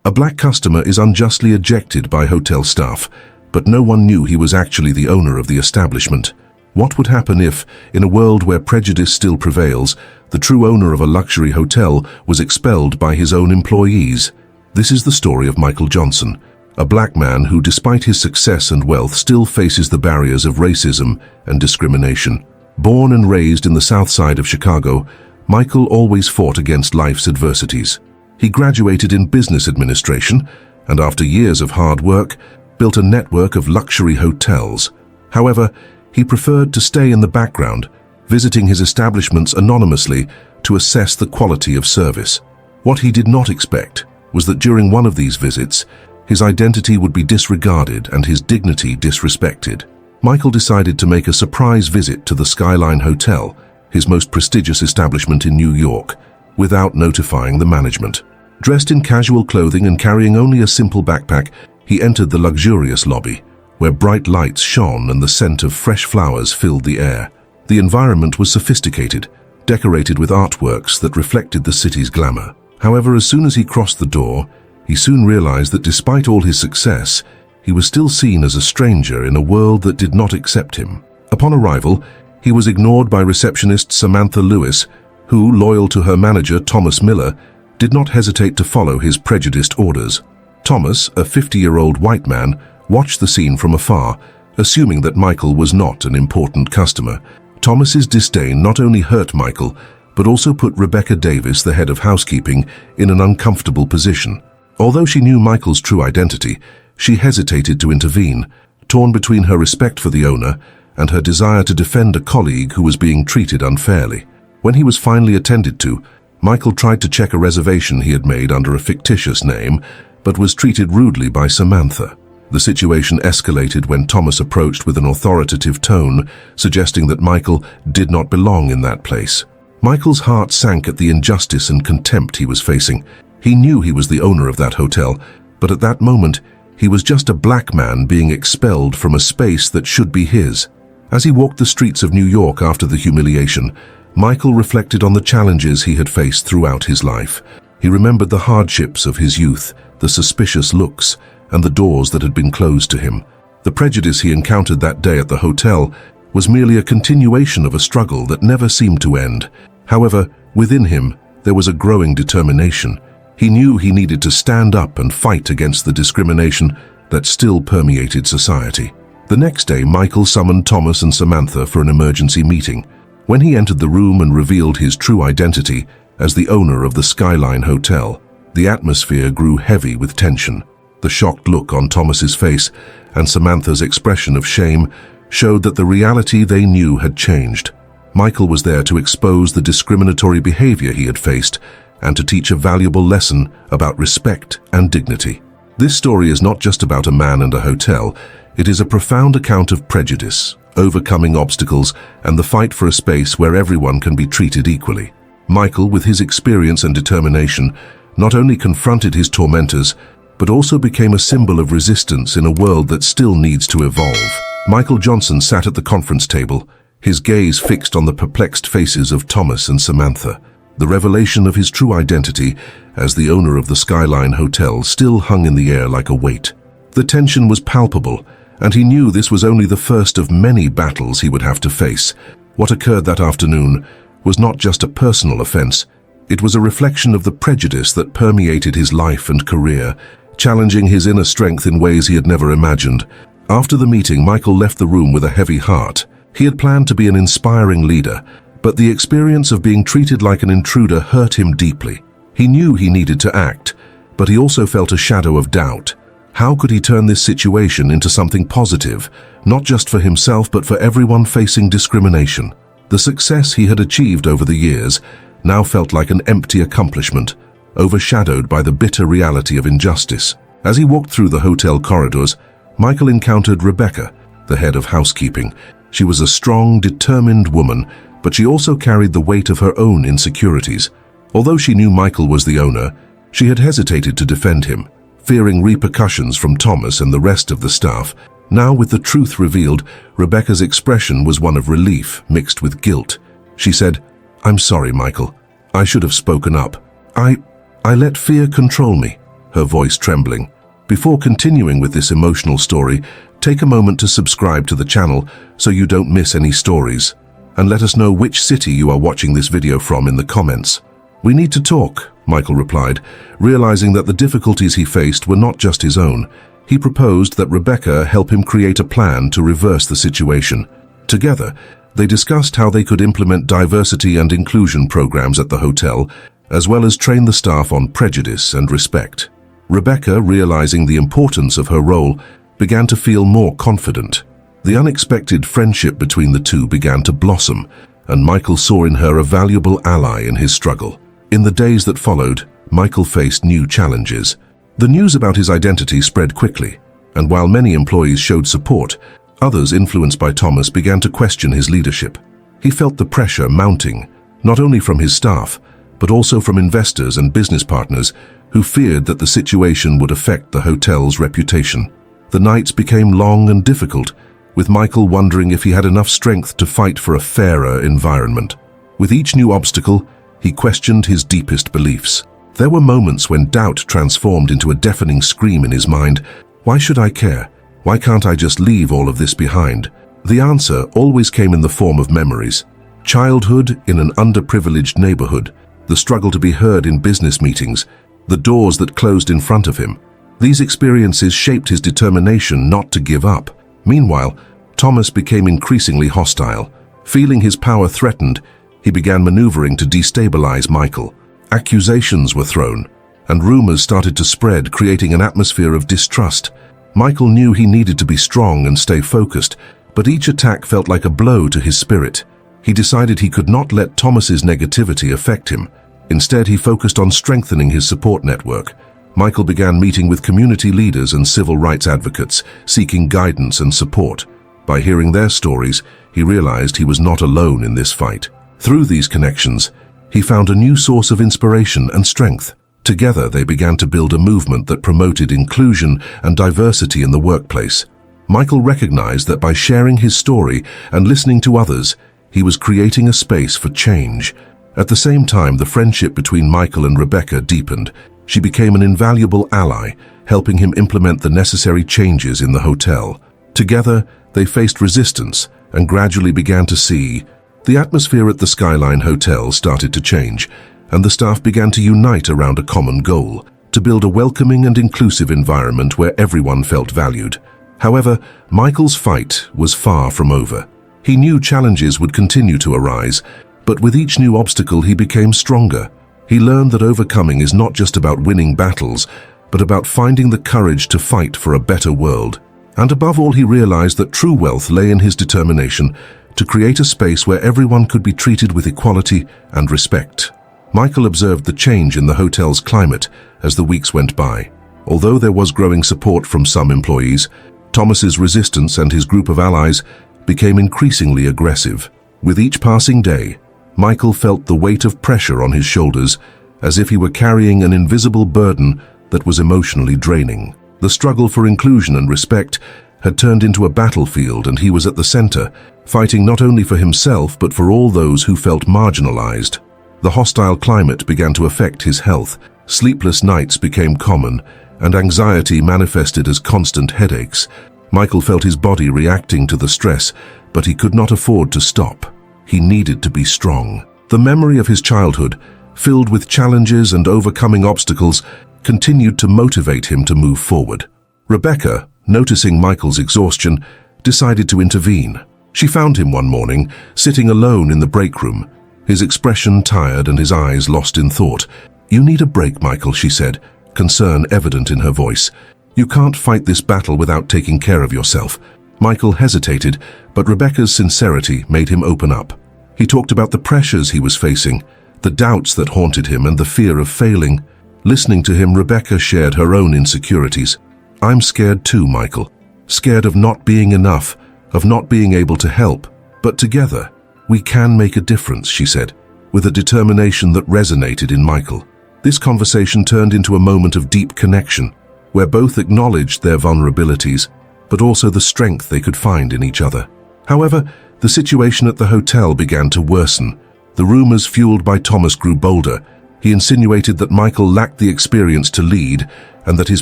A black customer is unjustly ejected by hotel staff, but no one knew he was actually the owner of the establishment. What would happen if, in a world where prejudice still prevails, the true owner of a luxury hotel was expelled by his own employees? This is the story of Michael Johnson, a black man who, despite his success and wealth, still faces the barriers of racism and discrimination. Born and raised in the South Side of Chicago, Michael always fought against life's adversities. He graduated in business administration and, after years of hard work, built a network of luxury hotels. However, he preferred to stay in the background, visiting his establishments anonymously to assess the quality of service. What he did not expect was that during one of these visits, his identity would be disregarded and his dignity disrespected. Michael decided to make a surprise visit to the Skyline Hotel, his most prestigious establishment in New York, without notifying the management. Dressed in casual clothing and carrying only a simple backpack, he entered the luxurious lobby, where bright lights shone and the scent of fresh flowers filled the air. The environment was sophisticated, decorated with artworks that reflected the city's glamour. However, as soon as he crossed the door, he soon realized that despite all his success, he was still seen as a stranger in a world that did not accept him. Upon arrival, he was ignored by receptionist Samantha Lewis, who, loyal to her manager Thomas Miller, did not hesitate to follow his prejudiced orders. Thomas, a 50-year-old white man, watched the scene from afar, assuming that Michael was not an important customer. Thomas's disdain not only hurt Michael, but also put Rebecca Davis, the head of housekeeping, in an uncomfortable position. Although she knew Michael's true identity, she hesitated to intervene, torn between her respect for the owner and her desire to defend a colleague who was being treated unfairly. When he was finally attended to, Michael tried to check a reservation he had made under a fictitious name, but was treated rudely by Samantha. The situation escalated when Thomas approached with an authoritative tone, suggesting that Michael did not belong in that place. Michael's heart sank at the injustice and contempt he was facing. He knew he was the owner of that hotel, but at that moment, he was just a black man being expelled from a space that should be his. As he walked the streets of New York after the humiliation, Michael reflected on the challenges he had faced throughout his life. He remembered the hardships of his youth, the suspicious looks, and the doors that had been closed to him. The prejudice he encountered that day at the hotel was merely a continuation of a struggle that never seemed to end. However, within him, there was a growing determination. He knew he needed to stand up and fight against the discrimination that still permeated society. The next day, Michael summoned Thomas and Samantha for an emergency meeting. When he entered the room and revealed his true identity as the owner of the Skyline Hotel, the atmosphere grew heavy with tension. The shocked look on Thomas's face and Samantha's expression of shame showed that the reality they knew had changed. Michael was there to expose the discriminatory behavior he had faced and to teach a valuable lesson about respect and dignity. This story is not just about a man and a hotel. It is a profound account of prejudice, overcoming obstacles, and the fight for a space where everyone can be treated equally. Michael, with his experience and determination, not only confronted his tormentors, but also became a symbol of resistance in a world that still needs to evolve. Michael Johnson sat at the conference table, his gaze fixed on the perplexed faces of Thomas and Samantha. The revelation of his true identity as the owner of the Skyline Hotel still hung in the air like a weight. The tension was palpable, and he knew this was only the first of many battles he would have to face. What occurred that afternoon was not just a personal offense. It was a reflection of the prejudice that permeated his life and career, challenging his inner strength in ways he had never imagined. After the meeting, Michael left the room with a heavy heart. He had planned to be an inspiring leader, but the experience of being treated like an intruder hurt him deeply. He knew he needed to act, but he also felt a shadow of doubt. How could he turn this situation into something positive, not just for himself but for everyone facing discrimination? The success he had achieved over the years now felt like an empty accomplishment, overshadowed by the bitter reality of injustice. As he walked through the hotel corridors, Michael encountered Rebecca, the head of housekeeping. She was a strong, determined woman, but she also carried the weight of her own insecurities. Although she knew Michael was the owner, she had hesitated to defend him, fearing repercussions from Thomas and the rest of the staff. Now, with the truth revealed, Rebecca's expression was one of relief mixed with guilt. She said, "I'm sorry, Michael. I should have spoken up. I let fear control me." her voice trembling. Before continuing with this emotional story, take a moment to subscribe to the channel so you don't miss any stories. And let us know which city you are watching this video from in the comments. "We need to talk," Michael replied, realizing that the difficulties he faced were not just his own. He proposed that Rebecca help him create a plan to reverse the situation. Together, they discussed how they could implement diversity and inclusion programs at the hotel, as well as train the staff on prejudice and respect. Rebecca, realizing the importance of her role, began to feel more confident. The unexpected friendship between the two began to blossom, and Michael saw in her a valuable ally in his struggle. In the days that followed, Michael faced new challenges. The news about his identity spread quickly, and while many employees showed support, others influenced by Thomas began to question his leadership. He felt the pressure mounting, not only from his staff, but also from investors and business partners who feared that the situation would affect the hotel's reputation. The nights became long and difficult, with Michael wondering if he had enough strength to fight for a fairer environment. With each new obstacle, he questioned his deepest beliefs. There were moments when doubt transformed into a deafening scream in his mind. Why should I care? Why can't I just leave all of this behind? The answer always came in the form of memories. Childhood in an underprivileged neighborhood, the struggle to be heard in business meetings, the doors that closed in front of him. These experiences shaped his determination not to give up. Meanwhile, Thomas became increasingly hostile. Feeling his power threatened, he began maneuvering to destabilize Michael. Accusations were thrown, and rumors started to spread, creating an atmosphere of distrust. Michael knew he needed to be strong and stay focused, but each attack felt like a blow to his spirit. He decided he could not let Thomas's negativity affect him. Instead, he focused on strengthening his support network. Michael began meeting with community leaders and civil rights advocates, seeking guidance and support. By hearing their stories, he realized he was not alone in this fight. Through these connections, he found a new source of inspiration and strength. Together, they began to build a movement that promoted inclusion and diversity in the workplace. Michael recognized that by sharing his story and listening to others, he was creating a space for change. At the same time, the friendship between Michael and Rebecca deepened. She became an invaluable ally, helping him implement the necessary changes in the hotel. Together, they faced resistance and gradually began to see. The atmosphere at the Skyline Hotel started to change, and the staff began to unite around a common goal, to build a welcoming and inclusive environment where everyone felt valued. However, Michael's fight was far from over. He knew challenges would continue to arise, but with each new obstacle he became stronger. He learned that overcoming is not just about winning battles, but about finding the courage to fight for a better world. And above all, he realized that true wealth lay in his determination to create a space where everyone could be treated with equality and respect. Michael observed the change in the hotel's climate as the weeks went by. Although there was growing support from some employees, Thomas's resistance and his group of allies became increasingly aggressive. With each passing day, Michael felt the weight of pressure on his shoulders, as if he were carrying an invisible burden that was emotionally draining. The struggle for inclusion and respect had turned into a battlefield, and he was at the center, fighting not only for himself but for all those who felt marginalized. The hostile climate began to affect his health. Sleepless nights became common, and anxiety manifested as constant headaches. Michael felt his body reacting to the stress, but he could not afford to stop. He needed to be strong. The memory of his childhood, filled with challenges and overcoming obstacles, continued to motivate him to move forward. Rebecca, noticing Michael's exhaustion, decided to intervene. She found him one morning, sitting alone in the break room, his expression tired and his eyes lost in thought. "You need a break, Michael," she said, concern evident in her voice. "You can't fight this battle without taking care of yourself." Michael hesitated, but Rebecca's sincerity made him open up. He talked about the pressures he was facing, the doubts that haunted him, and the fear of failing. Listening to him, Rebecca shared her own insecurities. "I'm scared too, Michael. Scared of not being enough, of not being able to help. But together, we can make a difference," she said, with a determination that resonated in Michael. This conversation turned into a moment of deep connection, where both acknowledged their vulnerabilities, but also the strength they could find in each other. However, the situation at the hotel began to worsen. The rumors fueled by Thomas grew bolder. He insinuated that Michael lacked the experience to lead and that his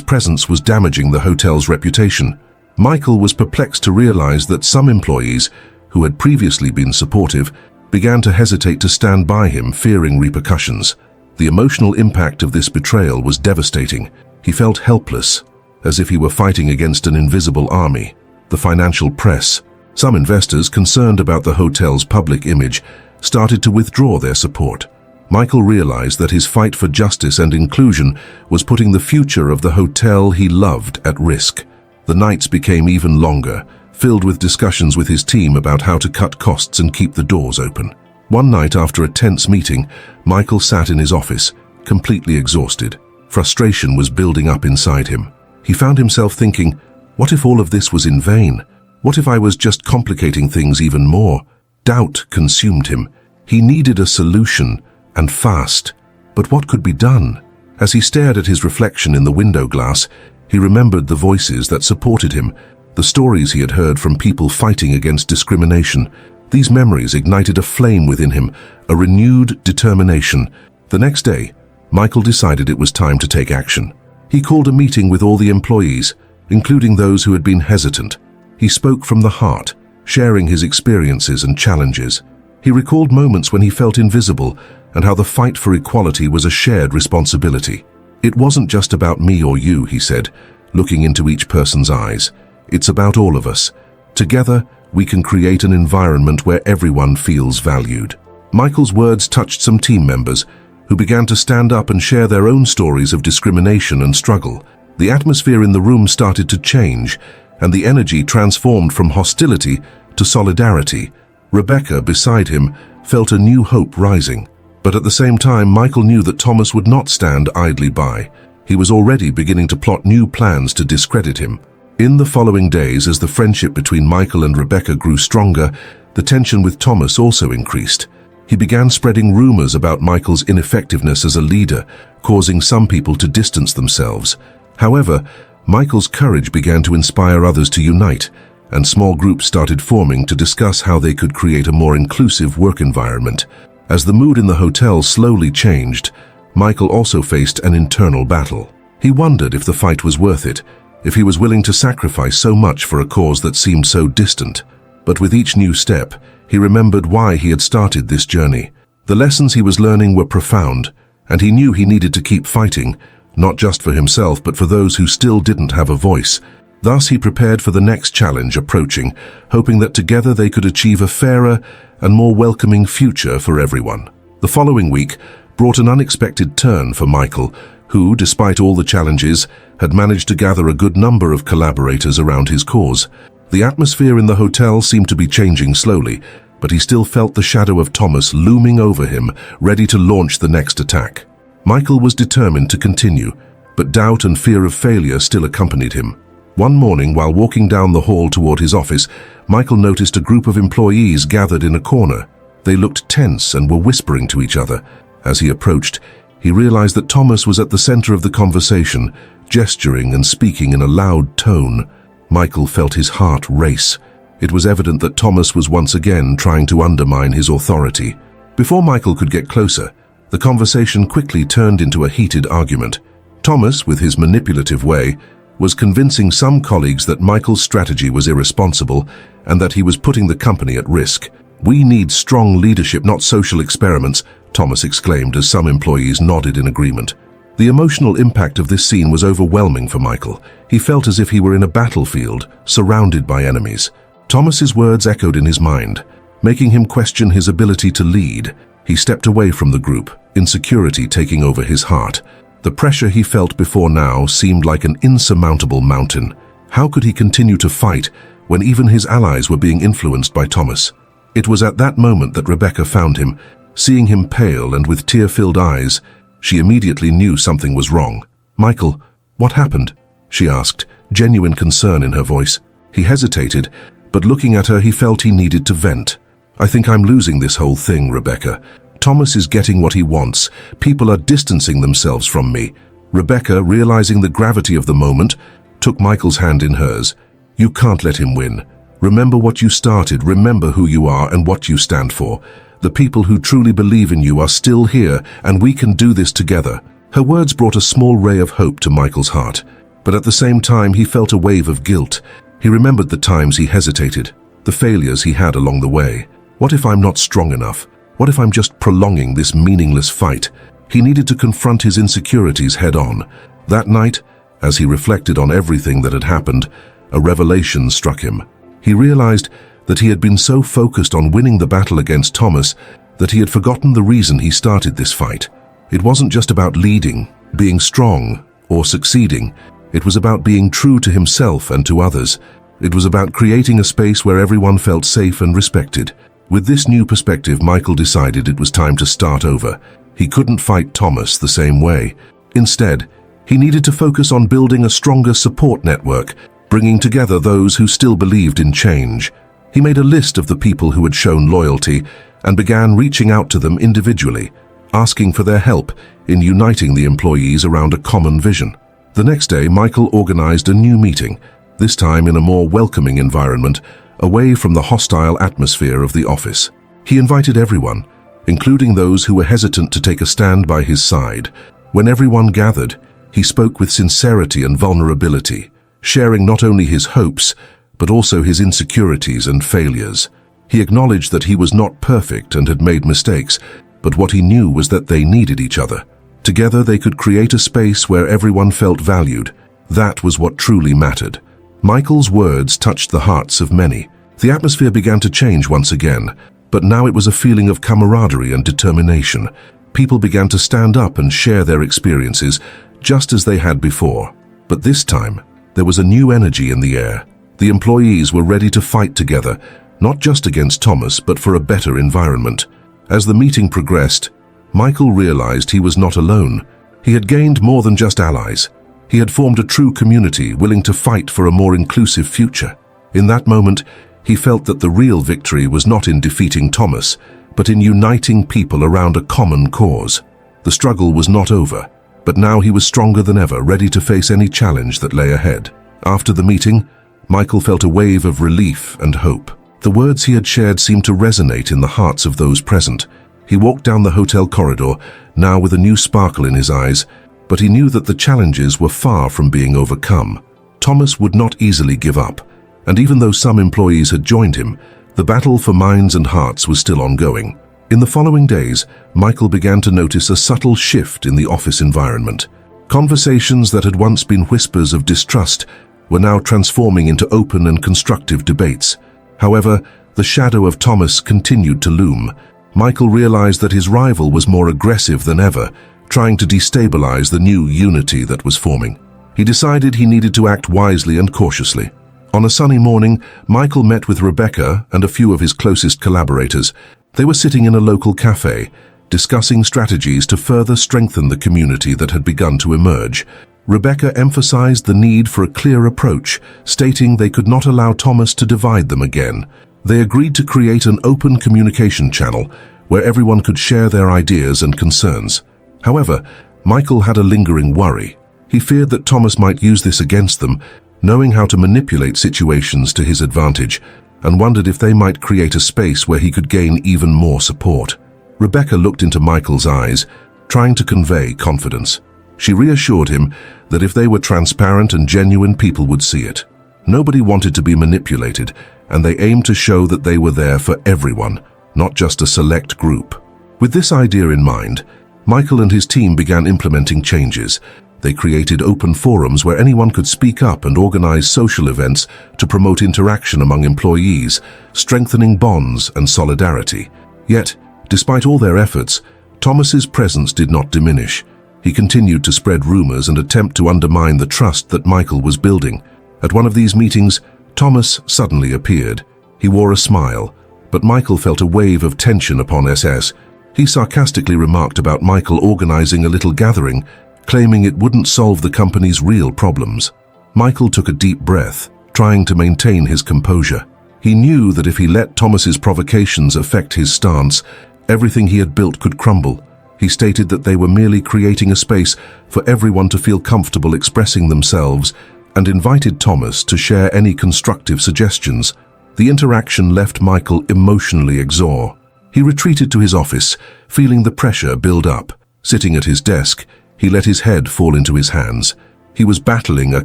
presence was damaging the hotel's reputation. Michael was perplexed to realize that some employees, who had previously been supportive, began to hesitate to stand by him, fearing repercussions. The emotional impact of this betrayal was devastating. He felt helpless, as if he were fighting against an invisible army. The financial press, some investors concerned about the hotel's public image, started to withdraw their support. Michael realized that his fight for justice and inclusion was putting the future of the hotel he loved at risk. The nights became even longer, filled with discussions with his team about how to cut costs and keep the doors open. One night after a tense meeting, Michael sat in his office, completely exhausted. Frustration was building up inside him. He found himself thinking, what if all of this was in vain? What if I was just complicating things even more? Doubt consumed him. He needed a solution, and fast. But what could be done? As he stared at his reflection in the window glass, he remembered the voices that supported him, the stories he had heard from people fighting against discrimination. These memories ignited a flame within him, a renewed determination. The next day, Michael decided it was time to take action. He called a meeting with all the employees, including those who had been hesitant. He spoke from the heart, sharing his experiences and challenges. He recalled moments when he felt invisible and how the fight for equality was a shared responsibility. It wasn't just about me or you, he said, looking into each person's eyes. It's about all of us. Together, we can create an environment where everyone feels valued. Michael's words touched some team members, who began to stand up and share their own stories of discrimination and struggle. The atmosphere in the room started to change, and the energy transformed from hostility to solidarity. Rebecca, beside him, felt a new hope rising. But at the same time, Michael knew that Thomas would not stand idly by. He was already beginning to plot new plans to discredit him. In the following days, as the friendship between Michael and Rebecca grew stronger, the tension with Thomas also increased. He began spreading rumors about Michael's ineffectiveness as a leader, causing some people to distance themselves. However, Michael's courage began to inspire others to unite, and small groups started forming to discuss how they could create a more inclusive work environment. As the mood in the hotel slowly changed, Michael also faced an internal battle. He wondered if the fight was worth it, if he was willing to sacrifice so much for a cause that seemed so distant. But with each new step, he remembered why he had started this journey. The lessons he was learning were profound, and he knew he needed to keep fighting, not just for himself but for those who still didn't have a voice. Thus he prepared for the next challenge approaching, hoping that together they could achieve a fairer and more welcoming future for everyone. The following week brought an unexpected turn for Michael, who, despite all the challenges, had managed to gather a good number of collaborators around his cause. The atmosphere in the hotel seemed to be changing slowly, but he still felt the shadow of Thomas looming over him, ready to launch the next attack. Michael was determined to continue, but doubt and fear of failure still accompanied him. One morning, while walking down the hall toward his office, Michael noticed a group of employees gathered in a corner. They looked tense and were whispering to each other. As he approached, he realized that Thomas was at the center of the conversation, gesturing and speaking in a loud tone. Michael felt his heart race. It was evident that Thomas was once again trying to undermine his authority. Before Michael could get closer, the conversation quickly turned into a heated argument. Thomas, with his manipulative way, was convincing some colleagues that Michael's strategy was irresponsible and that he was putting the company at risk. "We need strong leadership, not social experiments," Thomas exclaimed as some employees nodded in agreement. The emotional impact of this scene was overwhelming for Michael. He felt as if he were in a battlefield, surrounded by enemies. Thomas's words echoed in his mind, making him question his ability to lead. He stepped away from the group, insecurity taking over his heart. The pressure he felt before now seemed like an insurmountable mountain. How could he continue to fight when even his allies were being influenced by Thomas? It was at that moment that Rebecca found him. Seeing him pale and with tear-filled eyes, she immediately knew something was wrong. "Michael, what happened?" she asked, genuine concern in her voice. He hesitated, but looking at her he felt he needed to vent. "I think I'm losing this whole thing, Rebecca. Thomas is getting what he wants. People are distancing themselves from me." Rebecca, realizing the gravity of the moment, took Michael's hand in hers. "You can't let him win. Remember what you started, remember who you are and what you stand for. The people who truly believe in you are still here, and we can do this together." Her words brought a small ray of hope to Michael's heart, but at the same time he felt a wave of guilt. He remembered the times he hesitated, the failures he had along the way. What if I'm not strong enough? What if I'm just prolonging this meaningless fight? He needed to confront his insecurities head-on. That night, as he reflected on everything that had happened, a revelation struck him. He realized that he had been so focused on winning the battle against Thomas that he had forgotten the reason he started this fight. It wasn't just about leading, being strong, or succeeding. It was about being true to himself and to others. It was about creating a space where everyone felt safe and respected. With this new perspective, Michael decided it was time to start over. He couldn't fight Thomas the same way. Instead, he needed to focus on building a stronger support network, bringing together those who still believed in change. He made a list of the people who had shown loyalty and began reaching out to them individually, asking for their help in uniting the employees around a common vision. The next day, Michael organized a new meeting, this time in a more welcoming environment, away from the hostile atmosphere of the office. He invited everyone, including those who were hesitant to take a stand by his side. When everyone gathered, he spoke with sincerity and vulnerability, sharing not only his hopes, but also his insecurities and failures. He acknowledged that he was not perfect and had made mistakes, but what he knew was that they needed each other. Together they could create a space where everyone felt valued. That was what truly mattered. Michael's words touched the hearts of many. The atmosphere began to change once again, but now it was a feeling of camaraderie and determination. People began to stand up and share their experiences, just as they had before. But this time, there was a new energy in the air. The employees were ready to fight together, not just against Thomas, but for a better environment. As the meeting progressed, Michael realized he was not alone. He had gained more than just allies. He had formed a true community willing to fight for a more inclusive future. In that moment, he felt that the real victory was not in defeating Thomas, but in uniting people around a common cause. The struggle was not over, but now he was stronger than ever, ready to face any challenge that lay ahead. After the meeting, Michael felt a wave of relief and hope. The words he had shared seemed to resonate in the hearts of those present. He walked down the hotel corridor, now with a new sparkle in his eyes, but he knew that the challenges were far from being overcome. Thomas would not easily give up, and even though some employees had joined him, the battle for minds and hearts was still ongoing. In the following days, Michael began to notice a subtle shift in the office environment. Conversations that had once been whispers of distrust were now transforming into open and constructive debates. However, the shadow of Thomas continued to loom. Michael realized that his rival was more aggressive than ever, trying to destabilize the new unity that was forming. He decided he needed to act wisely and cautiously. On a sunny morning, Michael met with Rebecca and a few of his closest collaborators. They were sitting in a local cafe, discussing strategies to further strengthen the community that had begun to emerge. Rebecca emphasized the need for a clear approach, stating they could not allow Thomas to divide them again. They agreed to create an open communication channel where everyone could share their ideas and concerns. However, Michael had a lingering worry. He feared that Thomas might use this against them, knowing how to manipulate situations to his advantage, and wondered if they might create a space where he could gain even more support. Rebecca looked into Michael's eyes, trying to convey confidence. She reassured him that if they were transparent and genuine, people would see it. Nobody wanted to be manipulated, and they aimed to show that they were there for everyone, not just a select group. With this idea in mind, Michael and his team began implementing changes. They created open forums where anyone could speak up and organize social events to promote interaction among employees, strengthening bonds and solidarity. Yet, despite all their efforts, Thomas's presence did not diminish. He continued to spread rumors and attempt to undermine the trust that Michael was building. At one of these meetings, Thomas suddenly appeared. He wore a smile, but Michael felt a wave of tension upon SS. He sarcastically remarked about Michael organizing a little gathering, claiming it wouldn't solve the company's real problems. Michael took a deep breath, trying to maintain his composure. He knew that if he let Thomas's provocations affect his stance, everything he had built could crumble. He stated that they were merely creating a space for everyone to feel comfortable expressing themselves, and invited Thomas to share any constructive suggestions. The interaction left Michael emotionally exhausted. He retreated to his office, feeling the pressure build up. Sitting at his desk, He let his head fall into his hands. He was battling a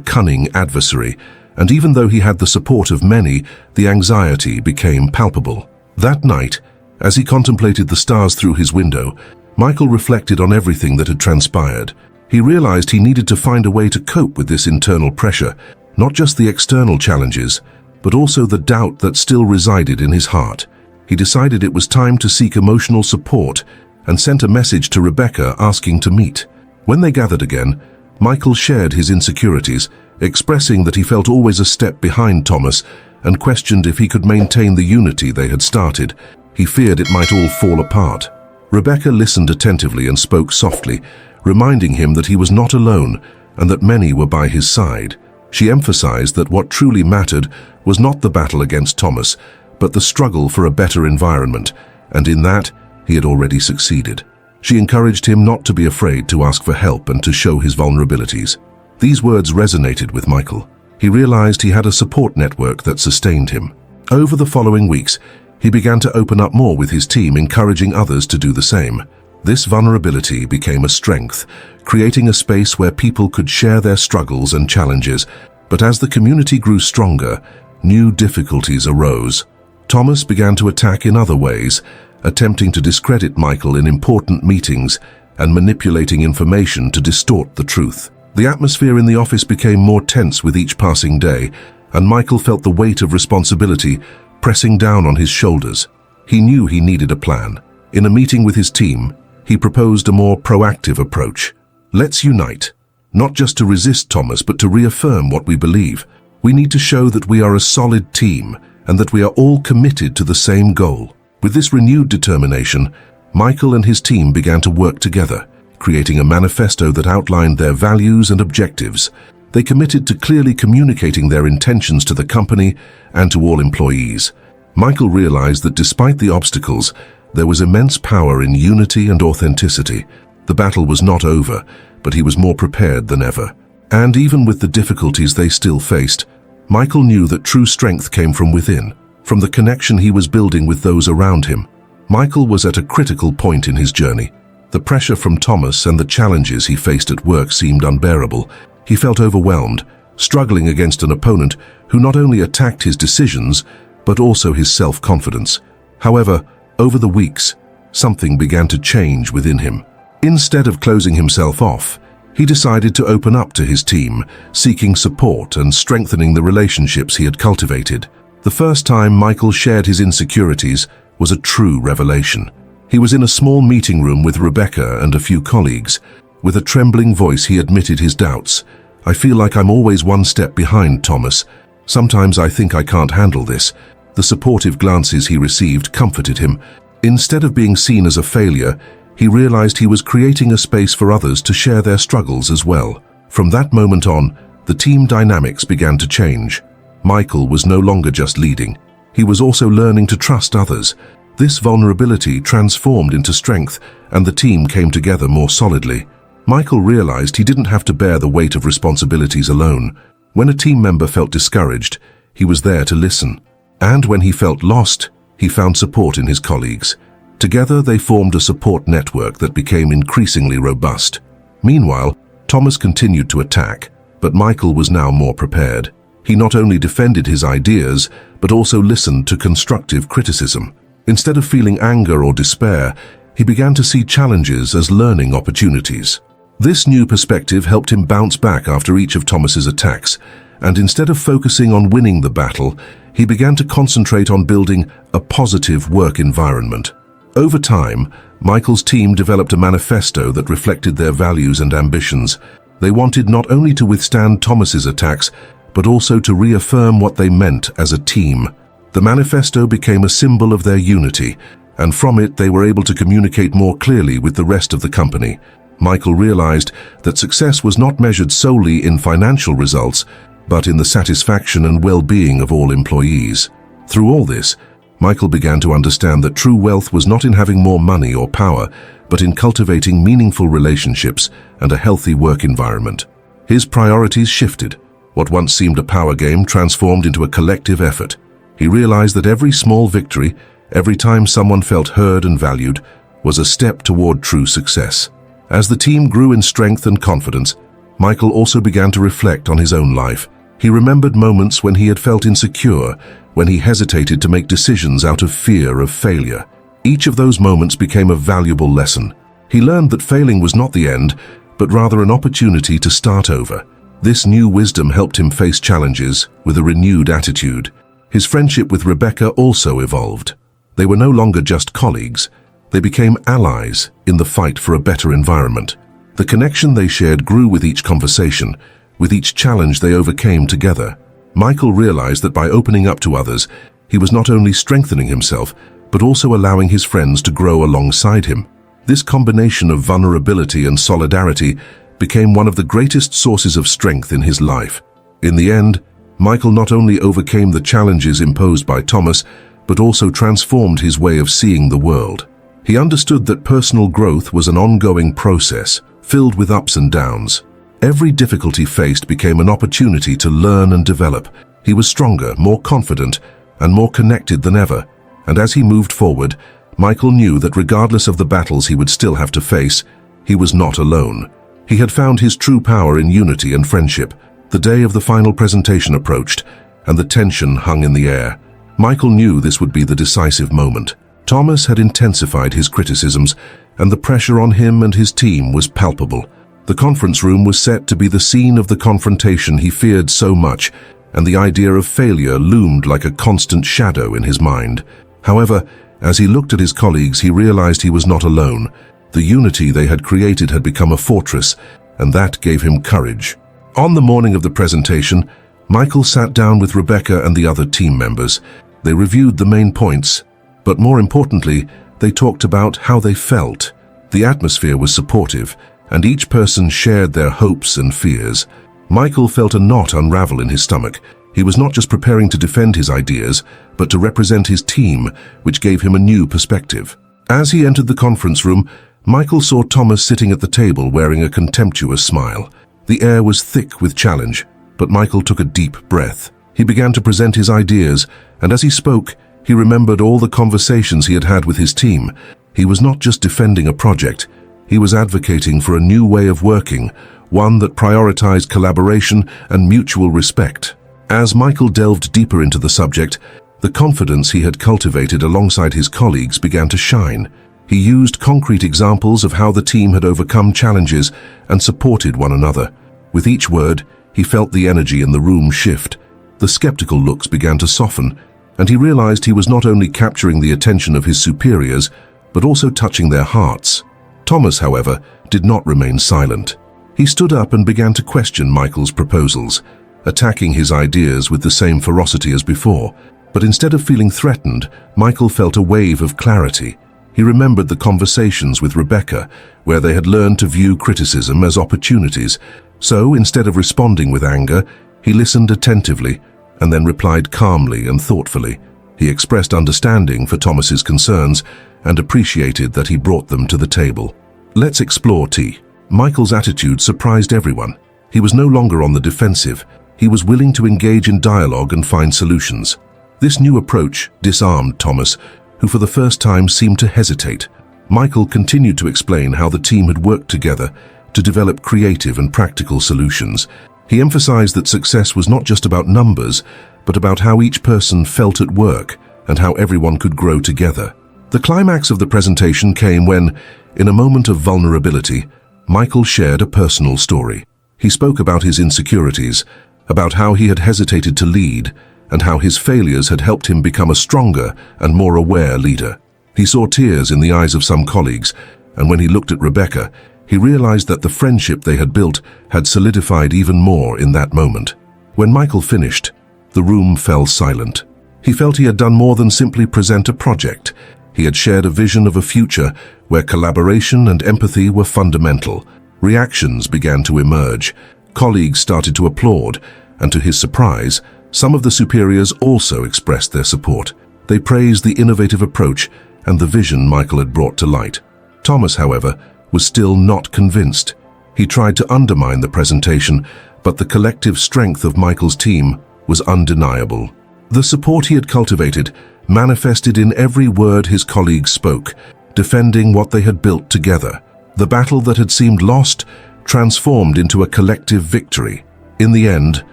cunning adversary, and even though he had the support of many, the anxiety became palpable. That night, as he contemplated the stars through his window, Michael reflected on everything that had transpired. He realized he needed to find a way to cope with this internal pressure, not just the external challenges, but also the doubt that still resided in his heart. He decided it was time to seek emotional support and sent a message to Rebecca asking to meet. When they gathered again, Michael shared his insecurities, expressing that he felt always a step behind Thomas and questioned if he could maintain the unity they had started. He feared it might all fall apart. Rebecca listened attentively and spoke softly, reminding him that he was not alone and that many were by his side. She emphasized that what truly mattered was not the battle against Thomas, but the struggle for a better environment, and in that, he had already succeeded. She encouraged him not to be afraid to ask for help and to show his vulnerabilities. These words resonated with Michael. He realized he had a support network that sustained him. Over the following weeks, he began to open up more with his team, encouraging others to do the same. This vulnerability became a strength, creating a space where people could share their struggles and challenges. But as the community grew stronger, new difficulties arose. Thomas began to attack in other ways, attempting to discredit Michael in important meetings and manipulating information to distort the truth. The atmosphere in the office became more tense with each passing day, and Michael felt the weight of responsibility pressing down on his shoulders. He knew he needed a plan. In a meeting with his team, he proposed a more proactive approach. Let's unite, not just to resist Thomas, but to reaffirm what we believe. We need to show that we are a solid team and that we are all committed to the same goal. With this renewed determination, Michael and his team began to work together, creating a manifesto that outlined their values and objectives. They committed to clearly communicating their intentions to the company and to all employees. Michael realized that despite the obstacles, there was immense power in unity and authenticity. The battle was not over, but he was more prepared than ever. And even with the difficulties they still faced, Michael knew that true strength came from within, from the connection he was building with those around him. Michael was at a critical point in his journey. The pressure from Thomas and the challenges he faced at work seemed unbearable. He felt overwhelmed, struggling against an opponent who not only attacked his decisions, but also his self-confidence. However, over the weeks, something began to change within him. Instead of closing himself off, he decided to open up to his team, seeking support and strengthening the relationships he had cultivated. The first time Michael shared his insecurities was a true revelation. He was in a small meeting room with Rebecca and a few colleagues. With a trembling voice, he admitted his doubts. "I feel like I'm always one step behind Thomas. Sometimes I think I can't handle this." The supportive glances he received comforted him. Instead of being seen as a failure, he realized he was creating a space for others to share their struggles as well. From that moment on, the team dynamics began to change. Michael was no longer just leading. He was also learning to trust others. This vulnerability transformed into strength, and the team came together more solidly. Michael realized he didn't have to bear the weight of responsibilities alone. When a team member felt discouraged, he was there to listen. And when he felt lost, he found support in his colleagues. Together, they formed a support network that became increasingly robust. Meanwhile, Thomas continued to attack, but Michael was now more prepared. He not only defended his ideas, but also listened to constructive criticism. Instead of feeling anger or despair, he began to see challenges as learning opportunities. This new perspective helped him bounce back after each of Thomas's attacks, and instead of focusing on winning the battle, he began to concentrate on building a positive work environment. Over time, Michael's team developed a manifesto that reflected their values and ambitions. They wanted not only to withstand Thomas's attacks, but also to reaffirm what they meant as a team. The manifesto became a symbol of their unity, and from it they were able to communicate more clearly with the rest of the company. Michael realized that success was not measured solely in financial results, but in the satisfaction and well-being of all employees. Through all this, Michael began to understand that true wealth was not in having more money or power, but in cultivating meaningful relationships and a healthy work environment. His priorities shifted. What once seemed a power game transformed into a collective effort. He realized that every small victory, every time someone felt heard and valued, was a step toward true success. As the team grew in strength and confidence, Michael also began to reflect on his own life. He remembered moments when he had felt insecure, when he hesitated to make decisions out of fear of failure. Each of those moments became a valuable lesson. He learned that failing was not the end, but rather an opportunity to start over. This new wisdom helped him face challenges with a renewed attitude. His friendship with Rebecca also evolved. They were no longer just colleagues. They became allies in the fight for a better environment. The connection they shared grew with each conversation, with each challenge they overcame together. Michael realized that by opening up to others, he was not only strengthening himself, but also allowing his friends to grow alongside him. This combination of vulnerability and solidarity became one of the greatest sources of strength in his life. In the end, Michael not only overcame the challenges imposed by Thomas, but also transformed his way of seeing the world. He understood that personal growth was an ongoing process, filled with ups and downs. Every difficulty faced became an opportunity to learn and develop. He was stronger, more confident, and more connected than ever. And as he moved forward, Michael knew that regardless of the battles he would still have to face, he was not alone. He had found his true power in unity and friendship. The day of the final presentation approached, and the tension hung in the air. Michael knew this would be the decisive moment. Thomas had intensified his criticisms, and the pressure on him and his team was palpable. The conference room was set to be the scene of the confrontation he feared so much, and the idea of failure loomed like a constant shadow in his mind. However, as he looked at his colleagues, he realized he was not alone. The unity they had created had become a fortress, and that gave him courage. On the morning of the presentation, Michael sat down with Rebecca and the other team members. They reviewed the main points, but more importantly, they talked about how they felt. The atmosphere was supportive, and each person shared their hopes and fears. Michael felt a knot unravel in his stomach. He was not just preparing to defend his ideas, but to represent his team, which gave him a new perspective. As he entered the conference room, Michael saw Thomas sitting at the table wearing a contemptuous smile. The air was thick with challenge, but Michael took a deep breath. He began to present his ideas, and as he spoke, he remembered all the conversations he had had with his team. He was not just defending a project, he was advocating for a new way of working, one that prioritized collaboration and mutual respect. As Michael delved deeper into the subject, the confidence he had cultivated alongside his colleagues began to shine. He used concrete examples of how the team had overcome challenges and supported one another. With each word, he felt the energy in the room shift. The skeptical looks began to soften, and he realized he was not only capturing the attention of his superiors, but also touching their hearts. Thomas, however, did not remain silent. He stood up and began to question Michael's proposals, attacking his ideas with the same ferocity as before. But instead of feeling threatened, Michael felt a wave of clarity. He remembered the conversations with Rebecca, where they had learned to view criticism as opportunities. So, instead of responding with anger, he listened attentively and then replied calmly and thoughtfully. He expressed understanding for Thomas's concerns and appreciated that he brought them to the table. Let's explore T. Michael's attitude surprised everyone. He was no longer on the defensive. He was willing to engage in dialogue and find solutions. This new approach disarmed Thomas, who for the first time seemed to hesitate. Michael continued to explain how the team had worked together to develop creative and practical solutions. He emphasized that success was not just about numbers, but about how each person felt at work and how everyone could grow together. The climax of the presentation came when, in a moment of vulnerability, Michael shared a personal story. He spoke about his insecurities, about how he had hesitated to lead, and how his failures had helped him become a stronger and more aware leader. He saw tears in the eyes of some colleagues, and when he looked at Rebecca, he realized that the friendship they had built had solidified even more in that moment. When Michael finished, the room fell silent. He felt he had done more than simply present a project. He had shared a vision of a future where collaboration and empathy were fundamental. Reactions began to emerge. Colleagues started to applaud, and to his surprise, some of the superiors also expressed their support. They praised the innovative approach and the vision Michael had brought to light. Thomas, however, was still not convinced. He tried to undermine the presentation, but the collective strength of Michael's team was undeniable. The support he had cultivated manifested in every word his colleagues spoke, defending what they had built together. The battle that had seemed lost transformed into a collective victory. In the end,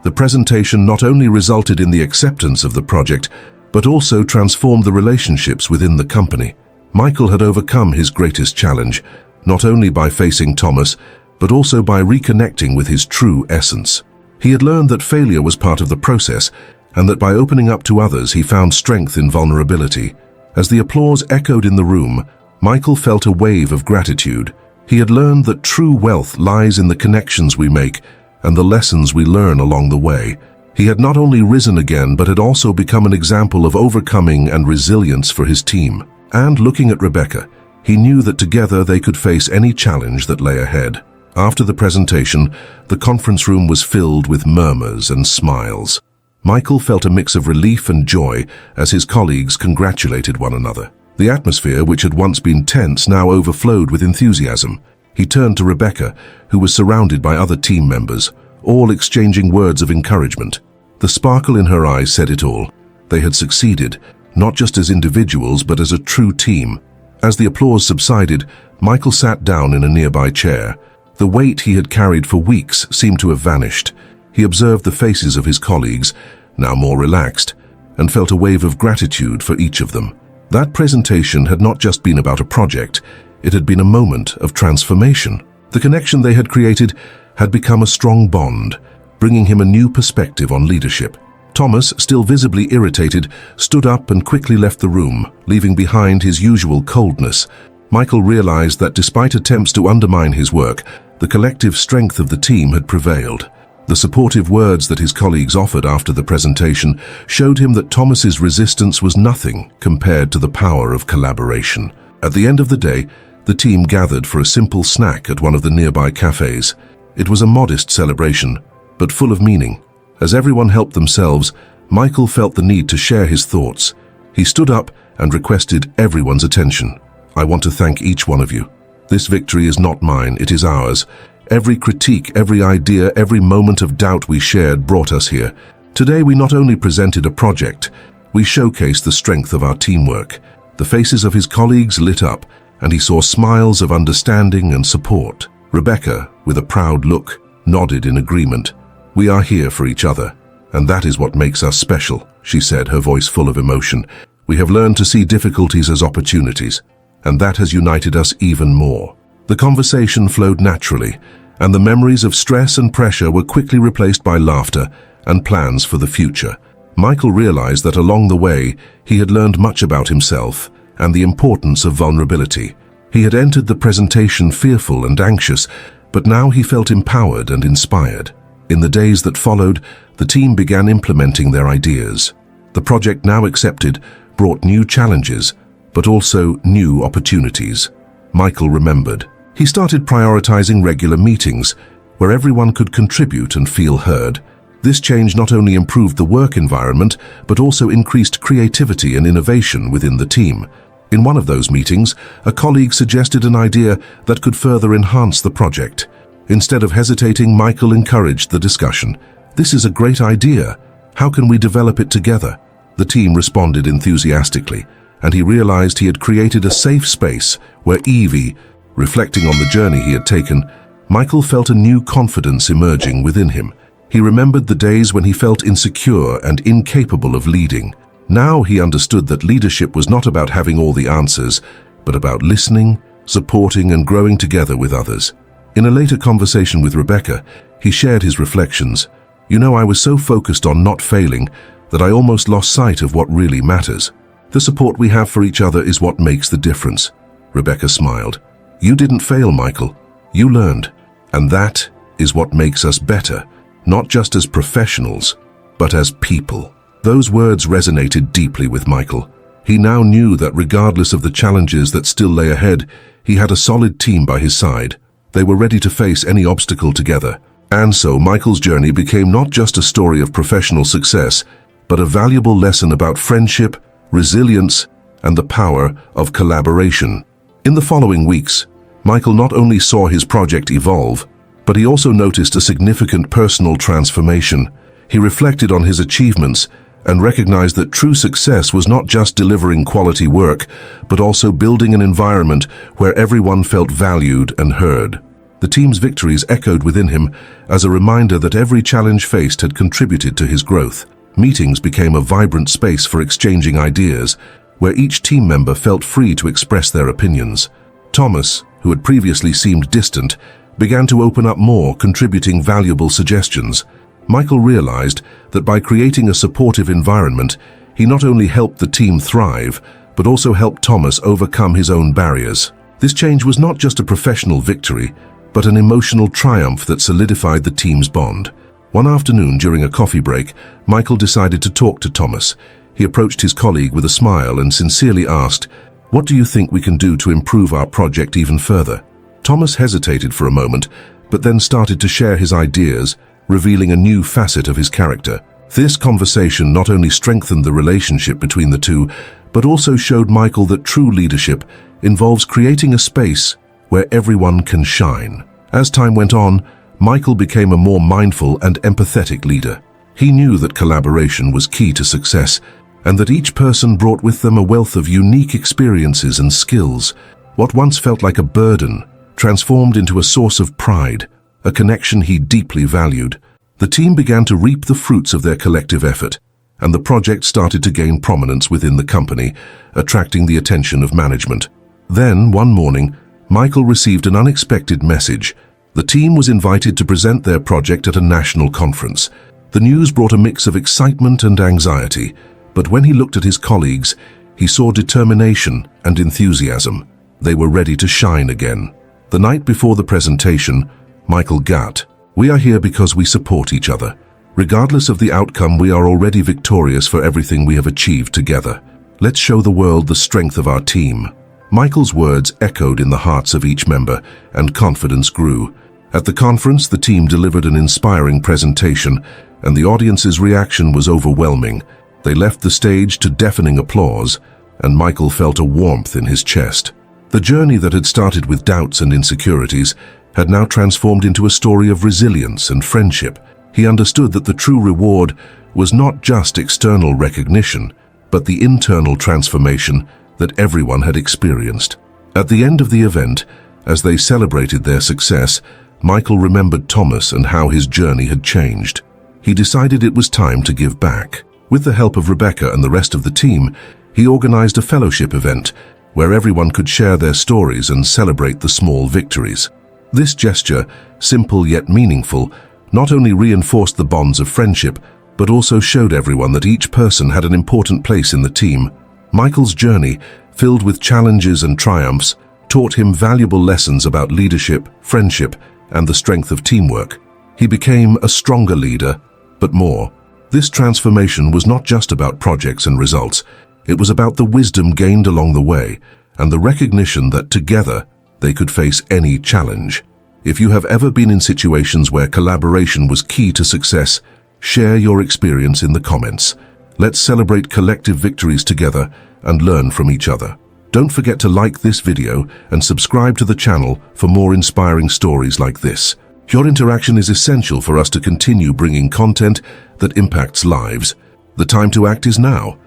the presentation not only resulted in the acceptance of the project, but also transformed the relationships within the company. Michael had overcome his greatest challenge, not only by facing Thomas, but also by reconnecting with his true essence. He had learned that failure was part of the process, and that by opening up to others he found strength in vulnerability. As the applause echoed in the room, Michael felt a wave of gratitude. He had learned that true wealth lies in the connections we make and the lessons we learn along the way. He had not only risen again, but had also become an example of overcoming and resilience for his team. And looking at Rebecca, he knew that together they could face any challenge that lay ahead. After the presentation, the conference room was filled with murmurs and smiles. Michael felt a mix of relief and joy as his colleagues congratulated one another. The atmosphere, which had once been tense, now overflowed with enthusiasm. He turned to Rebecca, who was surrounded by other team members, all exchanging words of encouragement. The sparkle in her eyes said it all. They had succeeded, not just as individuals, but as a true team. As the applause subsided, Michael sat down in a nearby chair. The weight he had carried for weeks seemed to have vanished. He observed the faces of his colleagues, now more relaxed, and felt a wave of gratitude for each of them. That presentation had not just been about a project, it had been a moment of transformation. The connection they had created had become a strong bond, bringing him a new perspective on leadership. Thomas, still visibly irritated, stood up and quickly left the room, leaving behind his usual coldness. Michael realized that despite attempts to undermine his work, the collective strength of the team had prevailed. The supportive words that his colleagues offered after the presentation showed him that Thomas's resistance was nothing compared to the power of collaboration. At the end of the day, the team gathered for a simple snack at one of the nearby cafes. It was a modest celebration, but full of meaning. As everyone helped themselves, Michael felt the need to share his thoughts. He stood up and requested everyone's attention. "I want to thank each one of you. This victory is not mine, it is ours. Every critique, every idea, every moment of doubt we shared brought us here. Today we not only presented a project, we showcased the strength of our teamwork." The faces of his colleagues lit up, and he saw smiles of understanding and support. Rebecca, with a proud look, nodded in agreement. "We are here for each other, and that is what makes us special," she said, her voice full of emotion. "We have learned to see difficulties as opportunities, and that has united us even more." The conversation flowed naturally, and the memories of stress and pressure were quickly replaced by laughter and plans for the future. Michael realized that along the way, he had learned much about himself and the importance of vulnerability. He had entered the presentation fearful and anxious, but now he felt empowered and inspired. In the days that followed, the team began implementing their ideas. The project, now accepted, brought new challenges, but also new opportunities. Michael remembered. He started prioritizing regular meetings, where everyone could contribute and feel heard. This change not only improved the work environment, but also increased creativity and innovation within the team. In one of those meetings, a colleague suggested an idea that could further enhance the project. Instead of hesitating, Michael encouraged the discussion. "This is a great idea. How can we develop it together?" The team responded enthusiastically, and he realized he had created a safe space where Evie, reflecting on the journey he had taken, Michael felt a new confidence emerging within him. He remembered the days when he felt insecure and incapable of leading. Now he understood that leadership was not about having all the answers, but about listening, supporting, and growing together with others. In a later conversation with Rebecca, he shared his reflections. "You know, I was so focused on not failing that I almost lost sight of what really matters. The support we have for each other is what makes the difference." Rebecca smiled. "You didn't fail, Michael. You learned. And that is what makes us better, not just as professionals, but as people." Those words resonated deeply with Michael. He now knew that regardless of the challenges that still lay ahead, he had a solid team by his side. They were ready to face any obstacle together. And so Michael's journey became not just a story of professional success, but a valuable lesson about friendship, resilience, and the power of collaboration. In the following weeks, Michael not only saw his project evolve, but he also noticed a significant personal transformation. He reflected on his achievements and recognized that true success was not just delivering quality work, but also building an environment where everyone felt valued and heard. The team's victories echoed within him as a reminder that every challenge faced had contributed to his growth. Meetings became a vibrant space for exchanging ideas, where each team member felt free to express their opinions. Thomas, who had previously seemed distant, began to open up more, contributing valuable suggestions. Michael realized that by creating a supportive environment, he not only helped the team thrive, but also helped Thomas overcome his own barriers. This change was not just a professional victory, but an emotional triumph that solidified the team's bond. One afternoon during a coffee break, Michael decided to talk to Thomas. He approached his colleague with a smile and sincerely asked, "What do you think we can do to improve our project even further?" Thomas hesitated for a moment, but then started to share his ideas, revealing a new facet of his character. This conversation not only strengthened the relationship between the two, but also showed Michael that true leadership involves creating a space where everyone can shine. As time went on, Michael became a more mindful and empathetic leader. He knew that collaboration was key to success, and that each person brought with them a wealth of unique experiences and skills. What once felt like a burden transformed into a source of pride, a connection he deeply valued. The team began to reap the fruits of their collective effort, and the project started to gain prominence within the company, attracting the attention of management. Then, one morning, Michael received an unexpected message. The team was invited to present their project at a national conference. The news brought a mix of excitement and anxiety, but when he looked at his colleagues, he saw determination and enthusiasm. They were ready to shine again. The night before the presentation, Michael got, "We are here because we support each other. Regardless of the outcome, we are already victorious for everything we have achieved together. Let's show the world the strength of our team." Michael's words echoed in the hearts of each member, and confidence grew. At the conference, the team delivered an inspiring presentation, and the audience's reaction was overwhelming. They left the stage to deafening applause, and Michael felt a warmth in his chest. The journey that had started with doubts and insecurities had now transformed into a story of resilience and friendship. He understood that the true reward was not just external recognition, but the internal transformation that everyone had experienced. At the end of the event, as they celebrated their success, Michael remembered Thomas and how his journey had changed. He decided it was time to give back. With the help of Rebecca and the rest of the team, he organized a fellowship event where everyone could share their stories and celebrate the small victories. This gesture, simple yet meaningful, not only reinforced the bonds of friendship, but also showed everyone that each person had an important place in the team. Michael's journey, filled with challenges and triumphs, taught him valuable lessons about leadership, friendship, and the strength of teamwork. He became a stronger leader, but more. This transformation was not just about projects and results. It was about the wisdom gained along the way, and the recognition that together they could face any challenge. If you have ever been in situations where collaboration was key to success, share your experience in the comments. Let's celebrate collective victories together and learn from each other. Don't forget to like this video and subscribe to the channel for more inspiring stories like this. Your interaction is essential for us to continue bringing content that impacts lives. The time to act is now.